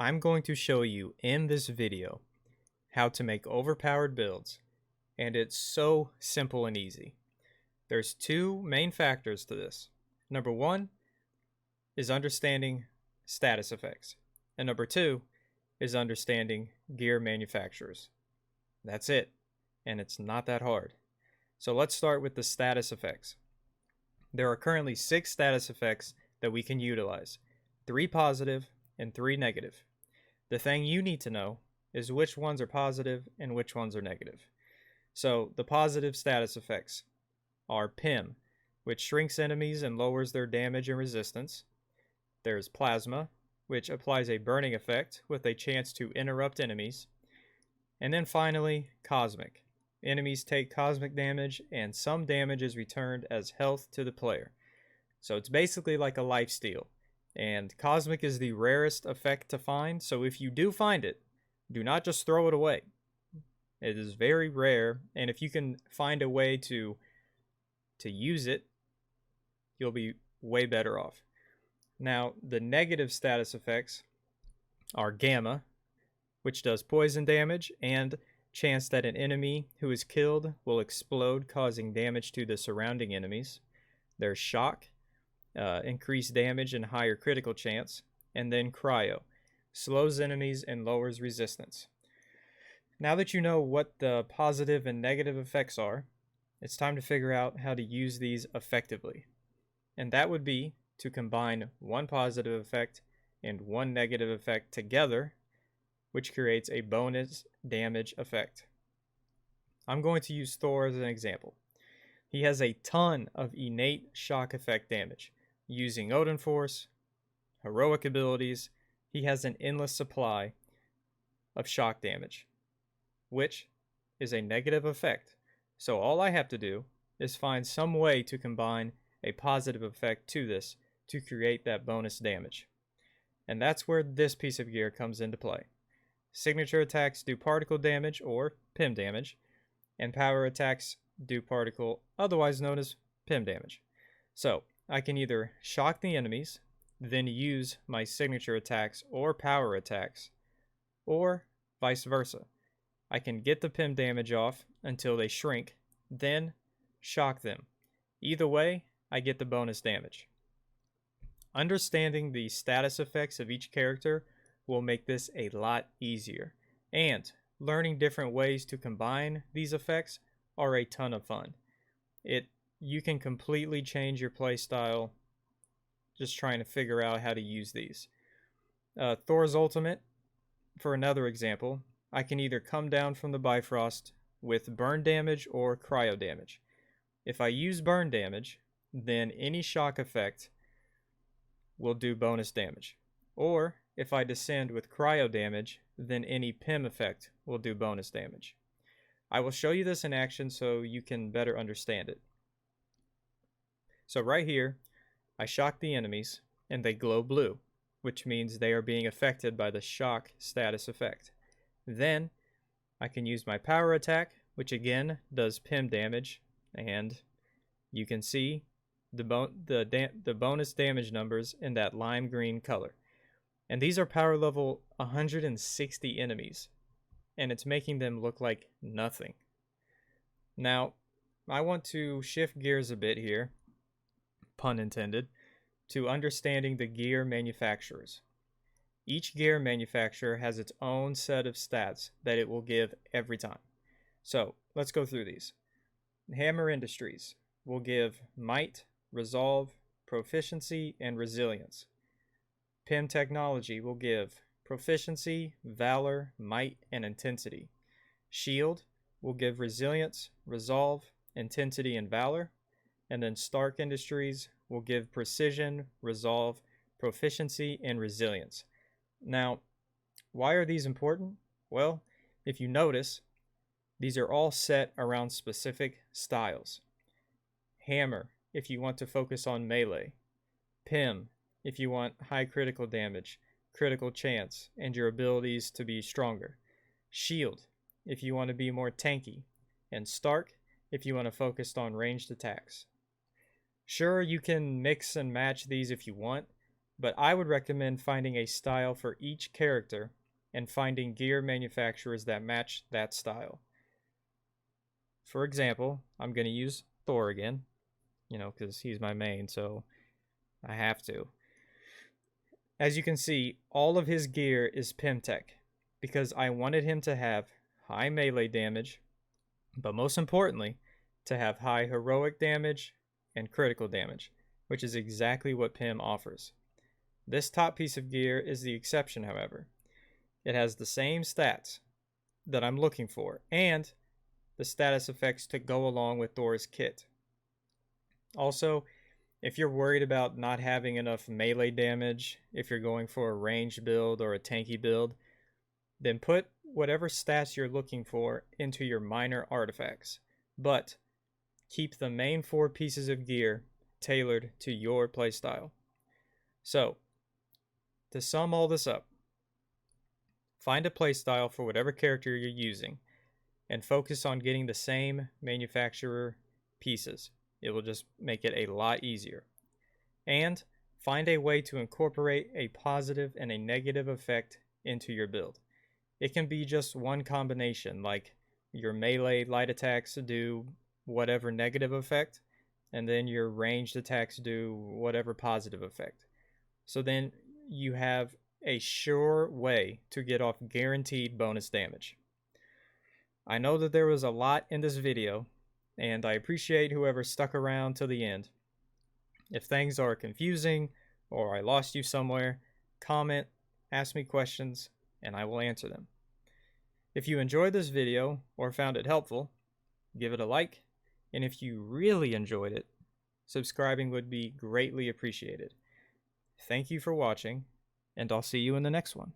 I'm going to show you in this video how to make overpowered builds, and it's so simple and easy. There's two main factors to this. Number one is understanding status effects, and number two is understanding gear manufacturers. That's it, and it's not that hard. So let's start with the status effects. There are currently 6 status effects that we can utilize, 3 positive and 3 negative. The thing you need to know is which ones are positive and which ones are negative. So the positive status effects are PIM, which shrinks enemies and lowers their damage and resistance. There's Plasma, which applies a burning effect with a chance to interrupt enemies. And then finally, Cosmic. Enemies take cosmic damage and some damage is returned as health to the player. So it's basically like a lifesteal. And Cosmic is the rarest effect to find, so if you do find it, do not just throw it away. It is very rare, and if you can find a way to use it, you'll be way better off. Now, the negative status effects are Gamma, which does poison damage and chance that an enemy who is killed will explode, causing damage to the surrounding enemies. There's Shock, increased damage and higher critical chance. And then Cryo, slows enemies and lowers resistance. Now that you know what the positive and negative effects are, it's time to figure out how to use these effectively. And that would be to combine one positive effect and one negative effect together, which creates a bonus damage effect. I'm going to use Thor as an example. He has a ton of innate shock effect damage. Using Odin Force, heroic abilities, he has an endless supply of shock damage, which is a negative effect. So all I have to do is find some way to combine a positive effect to this to create that bonus damage. And that's where this piece of gear comes into play. Signature attacks do particle damage, or PIM damage, and power attacks do particle, otherwise known as PIM damage. So I can either shock the enemies, then use my signature attacks or power attacks, or vice versa. I can get the PIM damage off until they shrink, then shock them. Either way, I get the bonus damage. Understanding the status effects of each character will make this a lot easier, and learning different ways to combine these effects are a ton of fun. You can completely change your playstyle just trying to figure out how to use these. Thor's ultimate, for another example, I can either come down from the Bifrost with burn damage or cryo damage. If I use burn damage, then any shock effect will do bonus damage. Or if I descend with cryo damage, then any PIM effect will do bonus damage. I will show you this in action so you can better understand it. So right here, I shock the enemies and they glow blue, which means they are being affected by the shock status effect. Then I can use my power attack, which again does PIM damage, and you can see the bonus damage numbers in that lime green color. And these are power level 160 enemies, and it's making them look like nothing. Now, I want to shift gears a bit here, pun intended, to understanding the gear manufacturers. Each gear manufacturer has its own set of stats that it will give every time. So, let's go through these. Hammer Industries will give Might, Resolve, Proficiency, and Resilience. PIM Technology will give Proficiency, Valor, Might, and Intensity. Shield will give Resilience, Resolve, Intensity, and Valor. And then Stark Industries will give Precision, Resolve, Proficiency, and Resilience. Now, why are these important? Well, if you notice, these are all set around specific styles. Hammer, if you want to focus on melee. PIM, if you want high critical damage, critical chance, and your abilities to be stronger. Shield, if you want to be more tanky. And Stark, if you want to focus on ranged attacks. Sure, you can mix and match these if you want, but I would recommend finding a style for each character and finding gear manufacturers that match that style. For example, I'm going to use Thor again, because he's my main, so I have to. As you can see, all of his gear is Pimtech because I wanted him to have high melee damage, but most importantly, to have high heroic damage and critical damage, which is exactly what Pim offers. This top piece of gear is the exception, however. It has the same stats that I'm looking for, and the status effects to go along with Thor's kit. Also, if you're worried about not having enough melee damage, if you're going for a ranged build or a tanky build, then put whatever stats you're looking for into your minor artifacts, but keep the main 4 pieces of gear tailored to your playstyle. So, to sum all this up, find a playstyle for whatever character you're using and focus on getting the same manufacturer pieces. It will just make it a lot easier. And find a way to incorporate a positive and a negative effect into your build. It can be just one combination, like your melee light attacks do whatever negative effect, and then your ranged attacks do whatever positive effect. So then you have a sure way to get off guaranteed bonus damage. I know that there was a lot in this video, and I appreciate whoever stuck around till the end. If things are confusing or I lost you somewhere, comment, ask me questions, and I will answer them. If you enjoyed this video or found it helpful, give it a like, and if you really enjoyed it, subscribing would be greatly appreciated. Thank you for watching, and I'll see you in the next one.